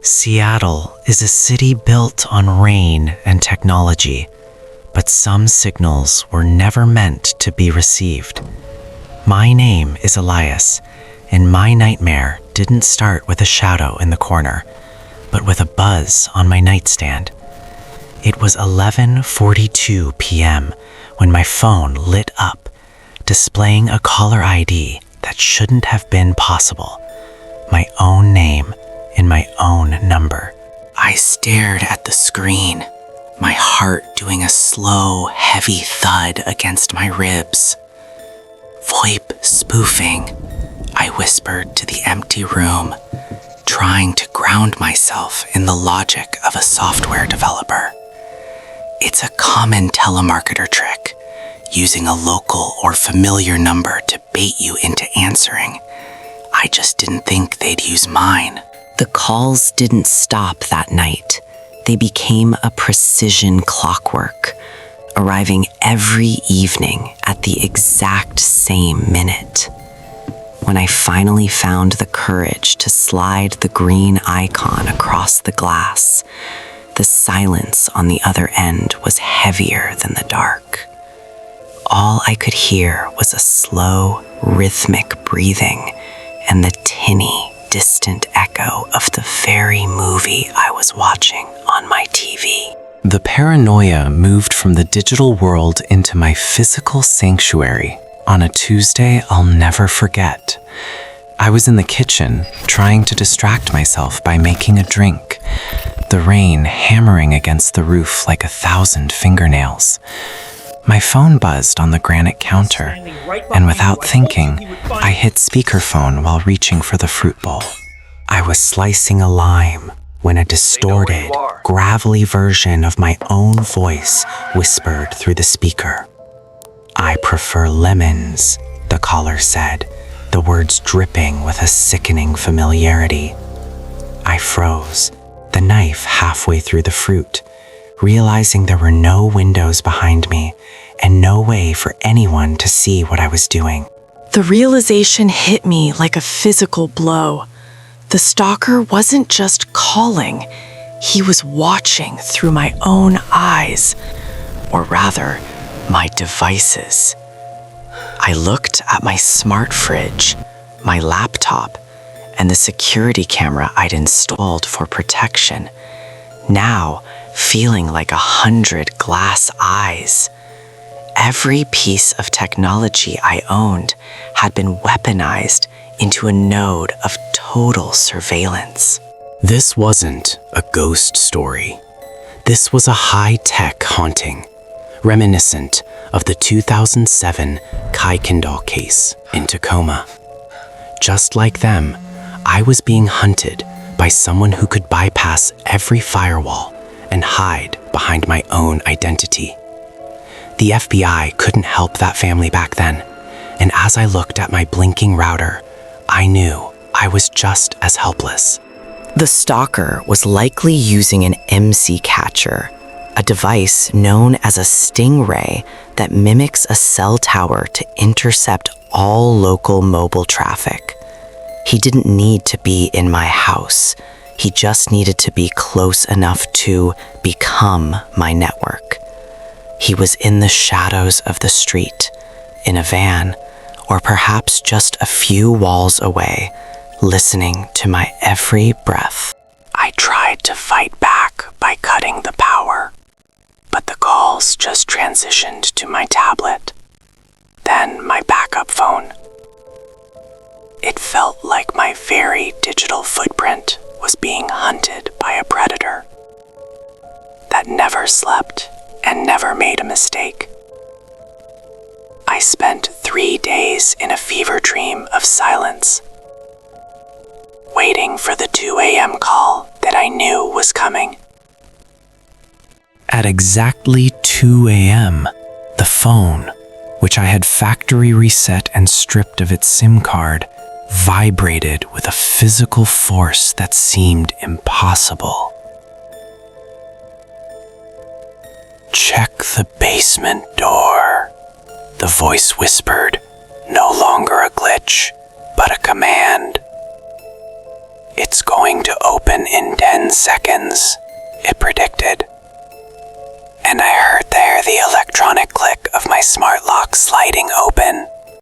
Seattle is a city built on rain and technology, but some signals were never meant to be received. My name is Elias, and my nightmare didn't start with a shadow in the corner, but with a buzz on my nightstand. It was 11:42 p.m. when my phone lit up, displaying a caller ID that shouldn't have been possible. My own name and my own number. I stared at the screen, my heart doing a slow, heavy thud against my ribs. VoIP spoofing, I whispered to the empty room, trying to ground myself in the logic of a software developer. It's a common telemarketer trick, using a local or familiar number to bait you into answering. I just didn't think they'd use mine. The calls didn't stop that night. They became a precision clockwork, arriving every evening at the exact same minute. When I finally found the courage to slide the green icon across the glass, the silence on the other end was heavier than the dark. All I could hear was a slow, rhythmic breathing and the tinny, distant echo of the very movie I was watching on my TV. The paranoia moved from the digital world into my physical sanctuary on a Tuesday I'll never forget. I was in the kitchen, trying to distract myself by making a drink, the rain hammering against the roof like 1,000 fingernails. My phone buzzed on the granite counter, and without thinking, I hit speakerphone while reaching for the fruit bowl. I was slicing a lime when a distorted, gravelly version of my own voice whispered through the speaker. "I prefer lemons," the caller said, the words dripping with a sickening familiarity. I froze, the knife halfway through the fruit, realizing there were no windows behind me and no way for anyone to see what I was doing. The realization hit me like a physical blow. The stalker wasn't just calling, he was watching through my own eyes, or rather, my devices. I looked at my smart fridge, my laptop, and the security camera I'd installed for protection, now feeling like 100 glass eyes. Every piece of technology I owned had been weaponized into a node of total surveillance. This wasn't a ghost story. This was a high-tech haunting, reminiscent of the 2007 Kuykendall case in Tacoma. Just like them, I was being hunted by someone who could bypass every firewall and hide behind my own identity. The FBI couldn't help that family back then, and as I looked at my blinking router, I knew I was just as helpless. The stalker was likely using an MC catcher, a device known as a stingray that mimics a cell tower to intercept all local mobile traffic. He didn't need to be in my house. He just needed to be close enough to become my network. He was in the shadows of the street, in a van, or perhaps just a few walls away, listening to my every breath. I tried to fight back by cutting the power, but the calls just transitioned to my tablet, then my backup phone. It felt like my very digital footprint was being hunted by a predator that never slept and never made a mistake. I spent 3 days in a fever dream of silence, waiting for the 2 a.m. call that I knew was coming. At exactly 2 a.m., the phone, which I had factory reset and stripped of its SIM card, vibrated with a physical force that seemed impossible. "Check the basement door," the voice whispered, no longer a glitch, but a command. "It's going to open in 10 seconds, it predicted. And I heard there the electronic click of my smart lock sliding open.